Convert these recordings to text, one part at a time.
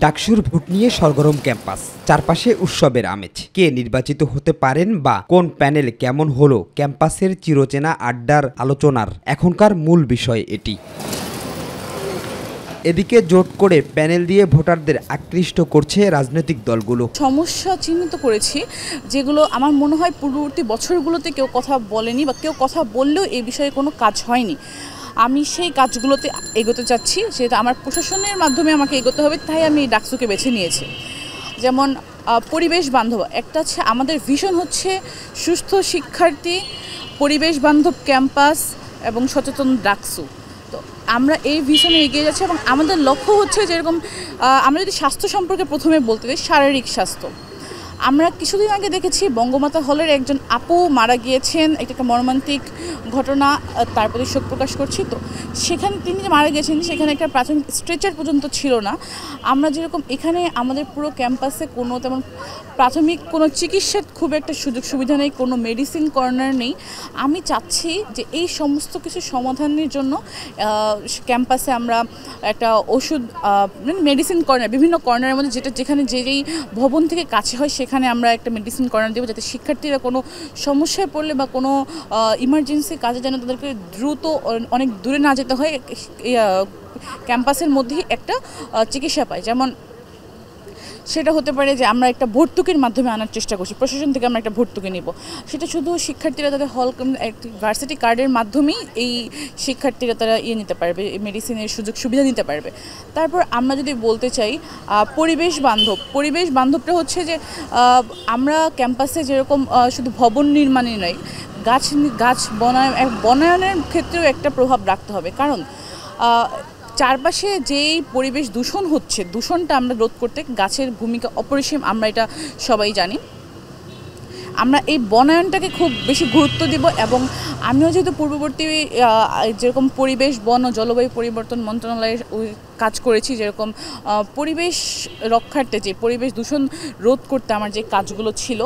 ডাকসুর ভোট নিয়ে সরগরম ক্যাম্পাস, চারপাশে উৎসবের আমেজ। কে নির্বাচিত হতে পারেন বা কোন প্যানেল কেমন হলো, ক্যাম্পাসের চিরচেনা আড্ডার আলোচনার এখনকার মূল বিষয় এটি। এদিকে জোট করে প্যানেল দিয়ে ভোটারদের আকৃষ্ট করছে রাজনৈতিক দলগুলো। সমস্যা চিহ্নিত করেছি যেগুলো আমার মনে হয় পূর্ববর্তী বছরগুলোতে কেউ কথা বলেনি বা কেউ কথা বললেও এই বিষয়ে কোনো কাজ হয়নি। আমি সেই কাজগুলোতে এগোতে চাচ্ছি, যেহেতু আমার প্রশাসনের মাধ্যমে আমাকে এগোতে হবে, তাই আমি ডাকসুকে বেছে নিয়েছি। যেমন পরিবেশ বান্ধব একটা হচ্ছে আমাদের ভিশন, হচ্ছে সুস্থ শিক্ষার্থী, পরিবেশ বান্ধব ক্যাম্পাস এবং সচেতন ডাকসু। তো আমরা এই ভিশনে এগিয়ে যাচ্ছি এবং আমাদের লক্ষ্য হচ্ছে যেরকম আমরা যদি স্বাস্থ্য সম্পর্কে প্রথমে বলতে চাই, শারীরিক স্বাস্থ্য। আমরা কিছুদিন আগে দেখেছি বঙ্গমাতা হলের একজন আপু মারা গিয়েছেন, একটা মর্মান্তিক ঘটনা, তার প্রতি শোক প্রকাশ করছি। তো সেখানে তিনি যে মারা গেছেন সেখানে একটা প্রাথমিক স্ট্রেচার পর্যন্ত ছিল না। আমরা যেরকম এখানে আমাদের পুরো ক্যাম্পাসে কোনো তেমন প্রাথমিক কোনো চিকিৎসার খুব একটা সুযোগ সুবিধা নেই, কোনো মেডিসিন কর্নার নেই। আমি চাচ্ছি যে এই সমস্ত কিছু সমাধানের জন্য ক্যাম্পাসে আমরা একটা ওষুধ মেডিসিন কর্নার, বিভিন্ন কর্নারের মধ্যে যেখানে যেই ভবন থেকে কাছে হয় সেখানে আমরা একটা মেডিসিন কর্নার দেবো, যাতে শিক্ষার্থীরা কোনো সমস্যায় পড়লে বা কোনো ইমার্জেন্সি কাজে যেন তাদেরকে দ্রুত অনেক দূরে না যেতে হয়, ক্যাম্পাসের মধ্যেই একটা চিকিৎসা পায়। যেমন সেটা হতে পারে যে আমরা একটা ভর্তুকির মাধ্যমে আনার চেষ্টা করছি, প্রশাসন থেকে আমরা একটা ভর্তুকি নিব। সেটা শুধু শিক্ষার্থীরা তাদের ভার্সিটি কার্ডের মাধ্যমেই এই শিক্ষার্থীরা তারা নিতে পারবে, মেডিসিনের সুযোগ সুবিধা নিতে পারবে। তারপর আমরা যদি বলতে চাই পরিবেশ বান্ধবটা হচ্ছে যে আমরা ক্যাম্পাসে যেরকম শুধু ভবন নির্মাণই নয়, গাছ বনায়নের ক্ষেত্রেও একটা প্রভাব রাখতে হবে। কারণ চারপাশে যেই পরিবেশ দূষণ হচ্ছে, দূষণটা আমরা রোধ করতে গাছের ভূমিকা অপরিসীম, আমরা এটা সবাই জানি। আমরা এই বনায়নটাকে খুব বেশি গুরুত্ব দিব এবং আমিও যেহেতু পূর্ববর্তী যেরকম পরিবেশ বন ও জলবায়ু পরিবর্তন মন্ত্রণালয়ের কাজ করেছি, যেরকম পরিবেশ রক্ষার্থে যে পরিবেশ দূষণ রোধ করতে আমার যে কাজগুলো ছিল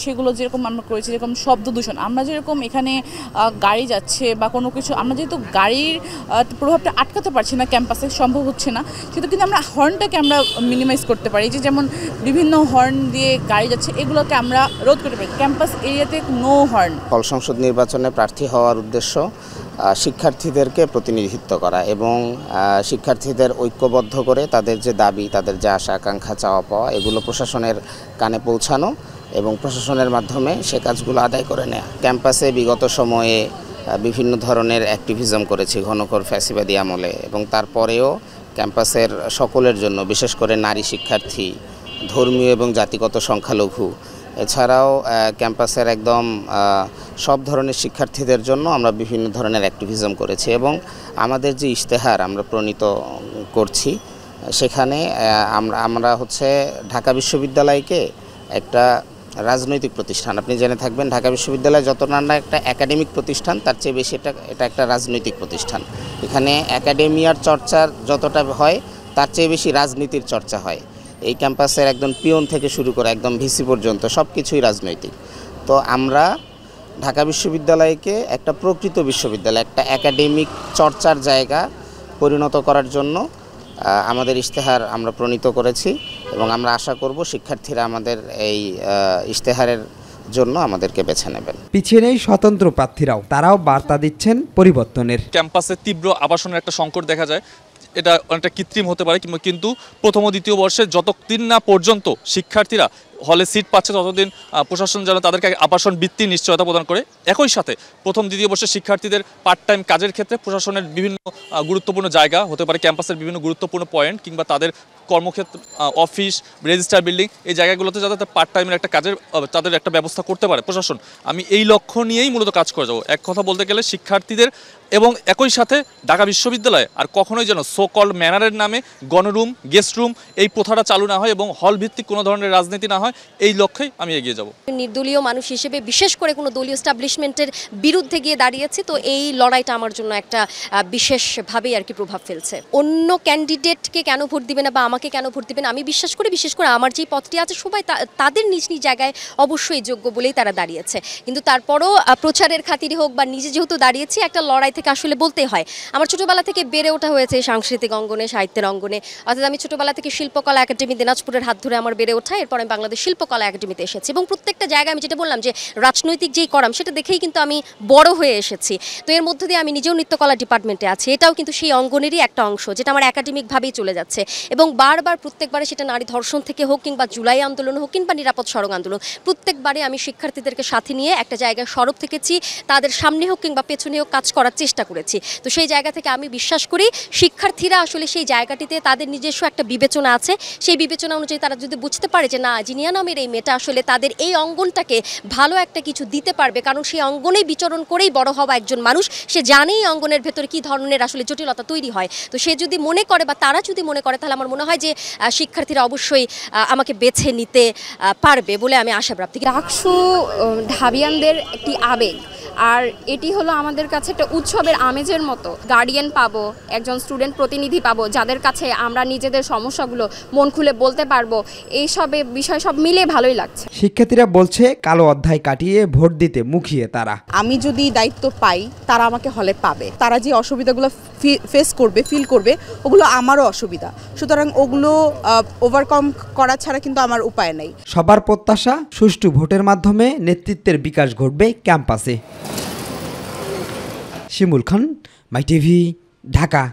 সেগুলো যেরকম আমরা করেছি, যেরকম শব্দ দূষণ, আমরা যেরকম এখানে গাড়ি যাচ্ছে বা কোনো কিছু, আমরা যেহেতু গাড়ির প্রভাবটা আটকাতে পারছি না, ক্যাম্পাসে সম্ভব হচ্ছে না, সেহেতু কিন্তু আমরা হর্নটাকে আমরা মিনিমাইজ করতে পারি, যে যেমন বিভিন্ন হর্ন দিয়ে গাড়ি যাচ্ছে এগুলোকে আমরা রোধ করতে পারি। ক্যাম্পাস এরিয়াতে নো হর্ন। হল সংসদ নির্বাচনে প্রার্থী হওয়ার উদ্দেশ্য শিক্ষার্থীদেরকে প্রতিনিধিত্ব করা এবং শিক্ষার্থীদের ঐক্যবদ্ধ করে তাদের যে দাবি, তাদের যে আশা আকাঙ্ক্ষা, চাওয়া পাওয়া, এগুলো প্রশাসনের কানে পৌঁছানো এবং প্রশাসনের মাধ্যমে সে কাজগুলো আদায় করে নেওয়া। ক্যাম্পাসে বিগত সময়ে বিভিন্ন ধরনের অ্যাক্টিভিজম করেছি ঘনঘোর ফ্যাসিবাদী আমলে, এবং তারপরেও ক্যাম্পাসের সকলের জন্য, বিশেষ করে নারী শিক্ষার্থী, ধর্মীয় এবং জাতিগত সংখ্যালঘু, এছাড়াও ক্যাম্পাসের একদম সব ধরনের শিক্ষার্থীদের জন্য আমরা বিভিন্ন ধরনের অ্যাক্টিভিজম করেছি এবং আমাদের যে ইশতেহার আমরা প্রণীত করছি সেখানে আমরা হচ্ছে ঢাকা বিশ্ববিদ্যালয়কে একটা রাজনৈতিক প্রতিষ্ঠান, আপনি জেনে থাকবেন ঢাকা বিশ্ববিদ্যালয় যত না একটা একাডেমিক প্রতিষ্ঠান, তার চেয়ে বেশি এটা একটা রাজনৈতিক প্রতিষ্ঠান। এখানে একাডেমিয়ার চর্চা যতটা হয় তার চেয়ে বেশি রাজনীতির চর্চা হয়। এই ক্যাম্পাসের একদম পিয়ন থেকে শুরু করে একদম ভিসি পর্যন্ত সব কিছুই রাজনৈতিক। তো আমরা ঢাকা বিশ্ববিদ্যালয়কে একটা প্রকৃত বিশ্ববিদ্যালয়, একটা একাডেমিক চর্চার জায়গা পরিণত করার জন্য আমাদের ইশতেহার আমরা প্রণীত করেছি এবং আমরা আশা করব শিক্ষার্থীরা আমাদের এই ইশতেহারের জন্য আমাদেরকে বেছে নেবেন। পিছিয়ে নেই স্বতন্ত্র প্রার্থীরাও, তারাও বার্তা দিচ্ছেন পরিবর্তনের। ক্যাম্পাসে তীব্র আবাসনের একটা সংকট দেখা যায়, এটা অনেকটা কৃত্রিম হতে পারে, কিন্তু প্রথম ও দ্বিতীয় বর্ষে যতদিন না পর্যন্ত শিক্ষার্থীরা হলে সিট পাচ্ছে ততদিন প্রশাসন যেন তাদেরকে আবাসন বৃত্তির নিশ্চয়তা প্রদান করে। একই সাথে প্রথম দ্বিতীয় বর্ষের শিক্ষার্থীদের পার্ট টাইম কাজের ক্ষেত্রে প্রশাসনের বিভিন্ন গুরুত্বপূর্ণ জায়গা হতে পারে, ক্যাম্পাসের বিভিন্ন গুরুত্বপূর্ণ পয়েন্ট কিংবা তাদের কর্মক্ষেত্র, অফিস, রেজিস্ট্রার বিল্ডিং, এই জায়গাগুলোতে যাতে পার্ট টাইমের একটা কাজের তাদের একটা ব্যবস্থা করতে পারে প্রশাসন। আমি এই লক্ষ্য নিয়েই মূলত কাজ করে যাবো। এক কথা বলতে গেলে শিক্ষার্থীদের এবং একই সাথে ঢাকা বিশ্ববিদ্যালয়ে আর কখনোই যেন সো কল্ড ম্যানারের নামে গণরুম, গেস্ট রুম এই প্রথাটা চালু না হয় এবং হল ভিত্তিক কোনো ধরনের রাজনীতি না হয়। হয়, এই লক্ষ্যেই আমি এগিয়ে যাব। নির্দলীয় মানুষ হিসেবে বিশেষ করে কোনো দলীয় এস্টাবলিশমেন্টের বিরুদ্ধে গিয়ে দাঁড়িয়েছি, তো এই লড়াইটা আমার জন্য একটা বিশেষভাবেই আর কি প্রভাব ফেলছে। অন্য ক্যান্ডিডেটকে কেন ভোট দিবে না বা আমাকে কেন ভোট দিবে না, আমি বিশ্বাস করি বিশেষ করে আমার যে পথটি আছে সবাই তাদের নিজ নিজ জায়গায় অবশ্যই যোগ্য বলেই তারা দাঁড়িয়েছে, কিন্তু তারপরও প্রচারের খাতিরে হোক বা নিজে যেহেতু দাঁড়িয়েছি, একটা লড়াই থেকে আসলে বলতে হয়। আমার ছোটোবেলা থেকে বেড়ে ওঠা হয়েছে সাংস্কৃতিক অঙ্গনে, সাহিত্যের অঙ্গনে, অর্থাৎ আমি ছোটোবেলা থেকে শিল্পকলা একাডেমি দিনাজপুরের হাত ধরে আমার বেড়ে ওঠা, এরপর আমি বাংলাদেশ শিল্পকলা একাডেমিতে এসেছি এবং প্রত্যেকটা জায়গায় আমি যেটা বললাম যে রাজনৈতিক যেই করাম সেটা দেখেই কিন্তু আমি বড় হয়ে এসেছি। তো এর মধ্যে দিয়ে আমি নিজেও নৃত্যকলা ডিপার্টমেন্টে আছি, এটাও কিন্তু সেই অঙ্গনেরই একটা অংশ যেটা আমার একাডেমিকভাবেই চলে যাচ্ছে এবং বারবার প্রত্যেকবারে সেটা নারী ধর্ষণ থেকে হোক কিংবা জুলাই আন্দোলন হোক কিংবা নিরাপদ সড়ক আন্দোলন, প্রত্যেকবারে আমি শিক্ষার্থীদেরকে সাথে নিয়ে একটা জায়গায় সরব থেকেছি, তাদের সামনে হোক কিংবা পেছনে হোক কাজ করার চেষ্টা করেছি। তো সেই জায়গা থেকে আমি বিশ্বাস করি শিক্ষার্থীরা আসলে সেই জায়গাটিতে তাদের নিজস্ব একটা বিবেচনা আছে, সেই বিবেচনা অনুযায়ী তারা যদি বুঝতে পারে যে না, জিনিয়া নামের এই মেয়েটা আসলে তাদের এই অঙ্গনটাকে ভালো একটা কিছু দিতে পারবে, কারণ সেই অঙ্গনেই বিচরণ করেই বড় হওয়া একজন মানুষ, সে জানেই অঙ্গনের ভেতরে কী ধরনের আসলে জটিলতা তৈরি হয়। তো সে যদি মনে করে বা তারা যদি মনে করে, তাহলে আমার মনে হয় যে শিক্ষার্থীরা অবশ্যই আমাকে বেছে নিতে পারবে বলে আমি আশা প্রাপ্তি। ডাকসু ঢাবিয়ানদের একটি আবেগ, আর এটি হলো আমাদের কাছে একটা উৎসবের আমেজের মতো। গার্ডিয়ান পাবো, একজন স্টুডেন্ট প্রতিনিধি পাবো, যাদের কাছে আমরা নিজেদের সমস্যাগুলো মন খুলে বলতে পারবো, এইসবে বিষয় সব মিলে ভালোই লাগছে। শিক্ষার্থীরা বলছে কালো অধ্যায় কাটিয়ে ভোট দিতে মুখিয়ে তারা। আমি যদি দায়িত্ব পাই, তারা আমাকে হলে পাবে, তারা যে অসুবিধাগুলো ফেস করবে, ফিল করবে, ওগুলো আমারও অসুবিধা, সুতরাং ওগুলো ওভারকাম করা ছাড়া কিন্তু আমার উপায় নেই। সবার প্রত্যাশা সুষ্ঠু ভোটের মাধ্যমে নেতৃত্বের বিকাশ ঘটবে ক্যাম্পাসে। শিমুল খান, মাই টিভি, ঢাকা।